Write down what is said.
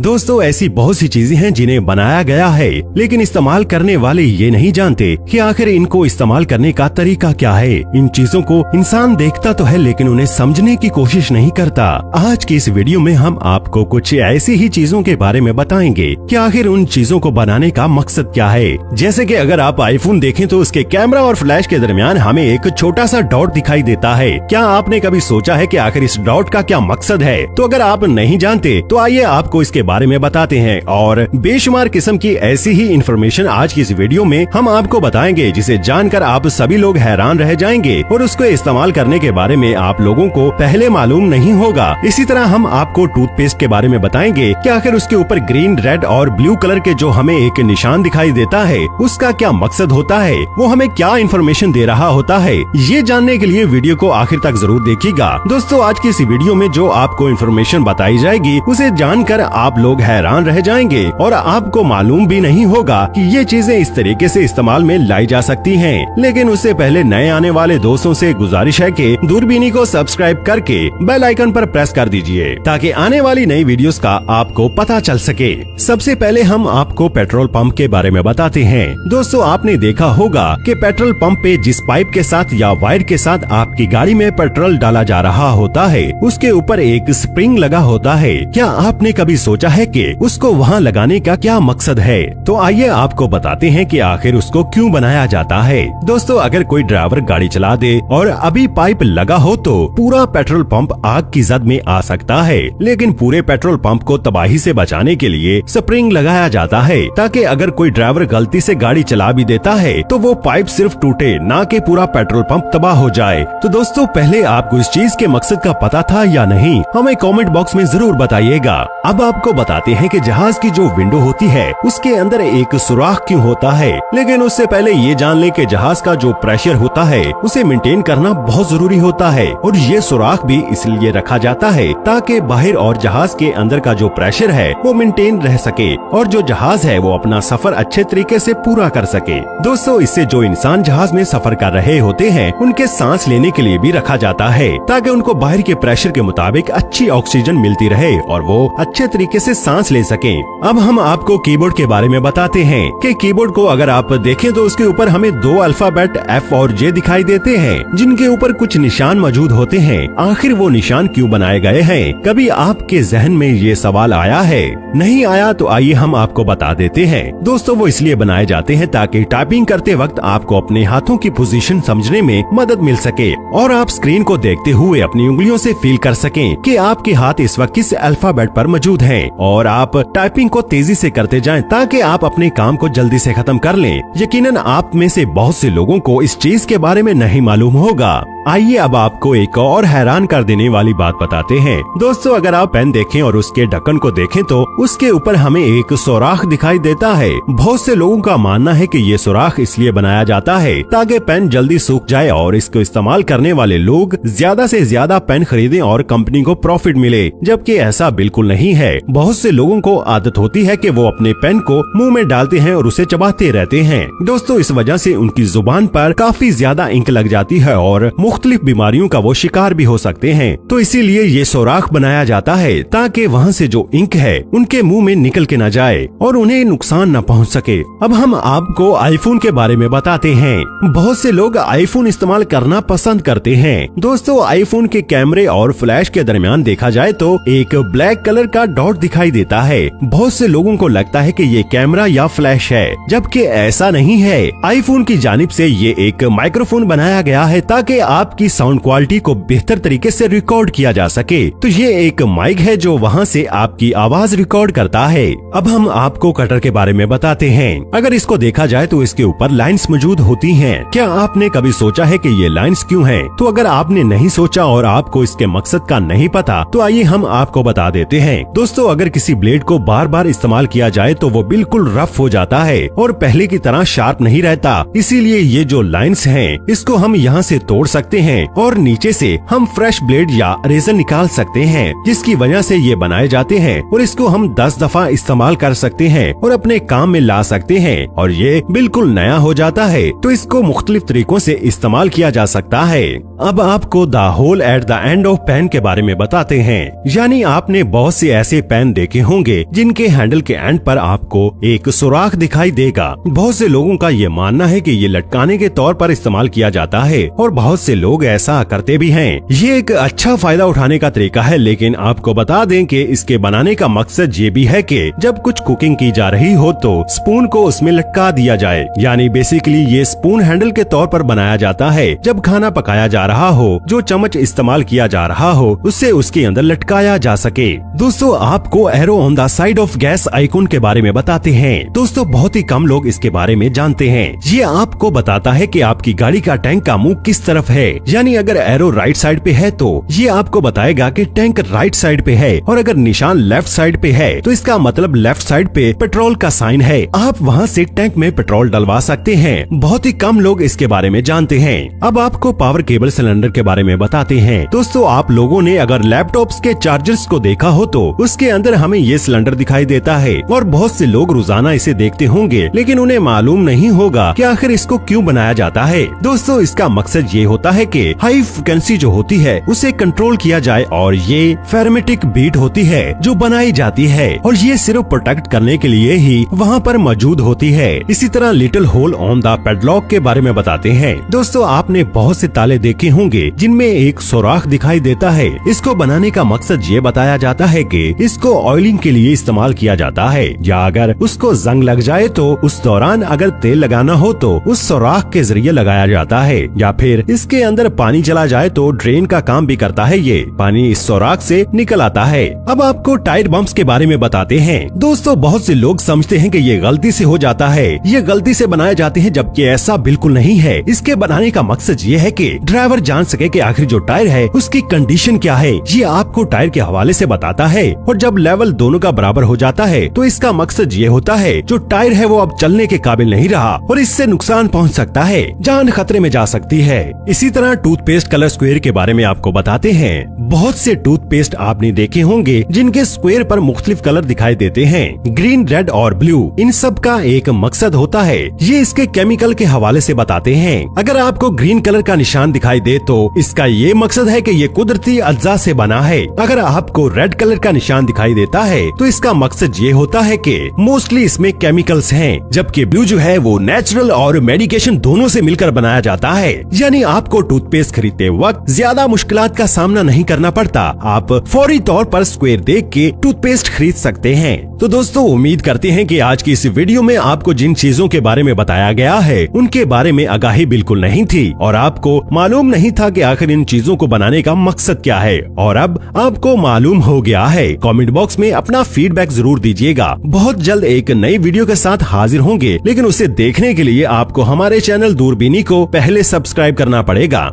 दोस्तों ऐसी बहुत सी चीजें हैं जिन्हें बनाया गया है, लेकिन इस्तेमाल करने वाले ये नहीं जानते कि आखिर इनको इस्तेमाल करने का तरीका क्या है। इन चीजों को इंसान देखता तो है लेकिन उन्हें समझने की कोशिश नहीं करता। आज की इस वीडियो में हम आपको कुछ ऐसी ही चीजों के बारे में बताएंगे कि आखिर उन चीजों को बनाने का मकसद क्या है। जैसे कि अगर आप आईफोन देखें तो उसके कैमरा और फ्लैश के दरमियान हमें एक छोटा सा डॉट दिखाई देता है। क्या आपने कभी सोचा है कि आखिर इस डॉट का क्या मकसद है? तो अगर आप नहीं जानते तो आइए आपको इसके बारे में बताते हैं और बेशुमार किस्म की ऐसी ही इंफॉर्मेशन आज की इस वीडियो में हम आपको बताएंगे जिसे जानकर आप सभी लोग हैरान रह जाएंगे और उसको इस्तेमाल करने के बारे में आप लोगों को पहले मालूम नहीं होगा। इसी तरह हम आपको टूथपेस्ट के बारे में बताएंगे कि आखिर उसके ऊपर ग्रीन, रेड और ब्लू कलर के जो हमें एक निशान दिखाई देता है उसका क्या मकसद होता है, वो हमें क्या इन्फॉर्मेशन दे रहा होता है। ये जानने के लिए वीडियो को आखिर तक जरूर देखिएगा। दोस्तों आज की इस वीडियो में जो आपको इन्फॉर्मेशन बताई जाएगी उसे जानकर आप लोग हैरान रह जाएंगे और आपको मालूम भी नहीं होगा कि ये चीजें इस तरीके से इस्तेमाल में लाई जा सकती हैं। लेकिन उससे पहले नए आने वाले दोस्तों से गुजारिश है कि दूरबीनी को सब्सक्राइब करके बेल आइकन पर प्रेस कर दीजिए ताकि आने वाली नई वीडियोस का आपको पता चल सके। सबसे पहले हम आपको पेट्रोल पंप के बारे में बताते हैं। दोस्तों आपने देखा होगा कि पेट्रोल पंप पे जिस पाइप के साथ या वायर के साथ आपकी गाड़ी में पेट्रोल डाला जा रहा होता है उसके ऊपर एक स्प्रिंग लगा होता है। क्या आपने कभी सोचा है कि उसको वहाँ लगाने का क्या मकसद है? तो आइए आपको बताते हैं कि आखिर उसको क्यों बनाया जाता है। दोस्तों अगर कोई ड्राइवर गाड़ी चला दे और अभी पाइप लगा हो तो पूरा पेट्रोल पंप आग की जद में आ सकता है, लेकिन पूरे पेट्रोल पंप को तबाही से बचाने के लिए स्प्रिंग लगाया जाता है ताकि अगर कोई ड्राइवर गलती से गाड़ी चला भी देता है तो वो पाइप सिर्फ टूटे, ना कि पूरा पेट्रोल पंप तबाह हो जाए। तो दोस्तों पहले आपको इस चीज के मकसद का पता था या नहीं, हमें कमेंट बॉक्स में जरूर बताइएगा। अब आपको बताते हैं कि जहाज की जो विंडो होती है उसके अंदर एक सुराख क्यों होता है। लेकिन उससे पहले ये जान ले कि जहाज का जो प्रेशर होता है उसे मेंटेन करना बहुत जरूरी होता है और ये सुराख भी इसलिए रखा जाता है ताकि बाहर और जहाज के अंदर का जो प्रेशर है वो मेंटेन रह सके और जो जहाज है वो अपना सफर अच्छे तरीके से पूरा कर सके। दोस्तों इससे जो इंसान जहाज में सफर कर रहे होते हैं उनके सांस लेने के लिए भी रखा जाता है ताकि उनको बाहर के प्रेशर के मुताबिक अच्छी ऑक्सीजन मिलती रहे और वो अच्छे तरीके से सांस ले सके। अब हम आपको कीबोर्ड के बारे में बताते हैं कि कीबोर्ड को अगर आप देखें तो उसके ऊपर हमें दो अल्फाबेट F और J दिखाई देते हैं जिनके ऊपर कुछ निशान मौजूद होते हैं। आखिर वो निशान क्यों बनाए गए हैं? कभी आपके जहन में ये सवाल आया है? नहीं आया तो आइए हम आपको बता देते हैं। दोस्तों वो इसलिए बनाए जाते हैं ताकि टाइपिंग करते वक्त आपको अपने हाथों की पोजीशन समझने में मदद मिल सके और आप स्क्रीन को देखते हुए अपनी उंगलियों से फील कर सकें कि आपके हाथ इस वक्त किस अल्फाबेट पर मौजूद हैं और आप टाइपिंग को तेजी से करते जाएं ताकि आप अपने काम को जल्दी से खत्म कर लें। यकीनन आप में से बहुत से लोगों को इस चीज के बारे में नहीं मालूम होगा। आइए अब आपको एक और हैरान कर देने वाली बात बताते हैं। दोस्तों अगर आप पेन देखें और उसके ढक्कन को देखें तो उसके ऊपर हमें एक सुराख दिखाई देता है। बहुत से लोगों का मानना है कि ये सुराख इसलिए बनाया जाता है ताकि पेन जल्दी सूख जाए और इसको इस्तेमाल करने वाले लोग ज्यादा से ज्यादा पेन खरीदें और कंपनी को प्रॉफिट मिले, जबकि ऐसा बिल्कुल नहीं है। बहुत से लोगों को आदत होती है कि वो अपने पेन को मुंह में डालते हैं और उसे चबाते रहते हैं। दोस्तों इस वजह से उनकी जुबान पर काफी ज्यादा इंक लग जाती है और मुख्तलिफ बीमारियों का वो शिकार भी हो सकते हैं। तो इसीलिए ये सुराख बनाया जाता है ताकि वहाँ से जो इंक है उनके मुंह में निकल के न जाए और उन्हें नुकसान न पहुँच सके। अब हम आपको आईफोन के बारे में बताते हैं। बहुत से लोग आईफोन इस्तेमाल करना पसंद करते हैं। दोस्तों आईफोन के कैमरे और फ्लैश के दरमियान देखा जाए तो एक ब्लैक कलर का डॉट दिखाई देता है। बहुत से लोगों को लगता है कि ये कैमरा या फ्लैश है, जबकि ऐसा नहीं है। आईफोन की जानिब से ये एक माइक्रोफोन बनाया गया है ताकि आपकी साउंड क्वालिटी को बेहतर तरीके से रिकॉर्ड किया जा सके। तो ये एक माइक है जो वहाँ से आपकी आवाज रिकॉर्ड करता है। अब हम आपको कटर के बारे में बताते हैं। अगर इसको देखा जाए तो इसके ऊपर लाइंस मौजूद होती हैं। क्या आपने कभी सोचा है कि ये लाइंस क्यों हैं? तो अगर आपने नहीं सोचा और आपको इसके मकसद का नहीं पता तो आइए हम आपको बता देते हैं। दोस्तों अगर किसी ब्लेड को बार बार इस्तेमाल किया जाए तो वो बिल्कुल रफ हो जाता है और पहले की तरह शार्प नहीं रहता। इसीलिए ये जो लाइंस हैं इसको हम यहाँ से तोड़ सकते हैं और नीचे से हम फ्रेश ब्लेड या रेजर निकाल सकते हैं, जिसकी वजह से ये बनाए जाते हैं और इसको हम 10 दफा इस्तेमाल कर सकते हैं और अपने काम में ला सकते हैं और ये बिल्कुल नया हो जाता है। तो इसको मुख्तलिफ तरीकों से इस्तेमाल किया जा सकता है। अब आपको the hole at the end of pen के बारे में बताते हैं। यानी आपने बहुत से ऐसे पेन पेन देखे होंगे जिनके हैंडल के एंड पर आपको एक सुराख दिखाई देगा। बहुत से लोगों का ये मानना है कि ये लटकाने के तौर पर इस्तेमाल किया जाता है और बहुत से लोग ऐसा करते भी हैं। ये एक अच्छा फायदा उठाने का तरीका है, लेकिन आपको बता दें कि इसके बनाने का मकसद ये भी है कि जब कुछ कुकिंग की जा रही हो तो स्पून को उसमें लटका दिया जाए। यानी बेसिकली ये स्पून हैंडल के तौर पर बनाया जाता है। जब खाना पकाया जा रहा हो, जो चम्मच इस्तेमाल किया जा रहा हो उससे उसके अंदर लटकाया जा सके। दोस्तों, आपको arrow on the side of gas icon के बारे में बताते हैं। दोस्तों, बहुत ही कम लोग इसके बारे में जानते हैं। ये आपको बताता है कि आपकी गाड़ी का टैंक का मुंह किस तरफ है। यानी अगर एरो राइट साइड पे है तो ये आपको बताएगा कि टैंक राइट साइड पे है, और अगर निशान लेफ्ट साइड पे है तो इसका मतलब लेफ्ट साइड पे पेट्रोल का साइन है। आप वहाँ से टैंक में पेट्रोल डलवा सकते हैं। बहुत ही कम लोग इसके बारे में जानते हैं। अब आपको पावर केबल सिलेंडर के बारे में बताते हैं। दोस्तों, आप लोगों ने अगर लैपटॉप्स के चार्जर्स को देखा हो तो उसके अंदर हमें ये सिलेंडर दिखाई देता है, और बहुत से लोग रोजाना इसे देखते होंगे, लेकिन उन्हें मालूम नहीं होगा कि आखिर इसको क्यों बनाया जाता है। दोस्तों, इसका मकसद ये होता है कि हाई फ्रिक्वेंसी जो होती है उसे कंट्रोल किया जाए, और ये फेरेमेटिक बीट होती है जो बनाई जाती है, और ये सिर्फ प्रोटेक्ट करने के लिए ही वहाँ पर मौजूद होती है। इसी तरह little hole on the padlock के बारे में बताते हैं। दोस्तों, आपने बहुत से ताले देखे होंगे जिनमें एक सुराख दिखाई देता है। इसको बनाने का मकसद ये बताया जाता है कि इसको ऑयलिंग के लिए इस्तेमाल किया जाता है, या अगर उसको जंग लग जाए तो उस दौरान अगर तेल लगाना हो तो उस सुराख के जरिए लगाया जाता है, या फिर इसके अंदर पानी चला जाए तो ड्रेन का काम भी करता है। ये पानी इस सुराख से निकल आता है। अब आपको टायर बम्प्स के बारे में बताते हैं। दोस्तों, बहुत से लोग समझते हैं कि ये गलती से हो जाता है, ये गलती से बनाए जाते हैं, जबकि ऐसा बिल्कुल नहीं है। इसके बनाने का मकसद ये है कि ड्राइवर जान सके कि आखिर जो टायर है उसकी कंडीशन क्या है। ये आपको टायर के हवाले से बताता है, और जब लेवल दोनों का बराबर हो जाता है तो इसका मकसद ये होता है जो टायर है वो अब चलने के काबिल नहीं रहा, और इससे नुकसान पहुंच सकता है, जान खतरे में जा सकती है। इसी तरह टूथपेस्ट कलर स्क्वायर के बारे में आपको बताते हैं। बहुत से टूथपेस्ट आपने देखे होंगे जिनके स्क्वायर पर मुख्तलिफ कलर दिखाई देते हैं, ग्रीन, रेड और ब्लू। इन सब का एक मकसद होता है, ये इसके केमिकल के हवाले से बताते हैं। अगर आपको ग्रीन कलर का निशान दिखाई दे तो इसका ये मकसद है कि ये कुदरती अज्जा से बना है। अगर आपको रेड कलर का निशान दिखाई देता है तो इसका मकसद ये होता है कि मोस्टली इसमें केमिकल्स हैं, जबकि ब्लू जो है वो नेचुरल और मेडिकेशन दोनों से मिलकर बनाया जाता है। यानी आपको टूथपेस्ट खरीदते वक्त ज्यादा मुश्किलात का सामना नहीं करना पड़ता। आप फौरी तौर पर स्क्वायर देख के टूथपेस्ट खरीद सकते हैं। तो दोस्तों, उम्मीद करते हैं कि आज की इस वीडियो में आपको जिन चीजों के बारे में बताया गया है उनके बारे में आगाही बिल्कुल नहीं थी, और आपको मालूम नहीं था कि आखिर इन चीजों को बनाने का मकसद क्या है, और अब आपको मालूम हो गया है। कमेंट बॉक्स में अपना फीडबैक जरूर दीजिएगा। बहुत जल्द एक नई वीडियो के साथ हाजिर होंगे, लेकिन उसे देखने के लिए आपको हमारे चैनल दूरबीनी को पहले सब्सक्राइब करना पड़ेगा।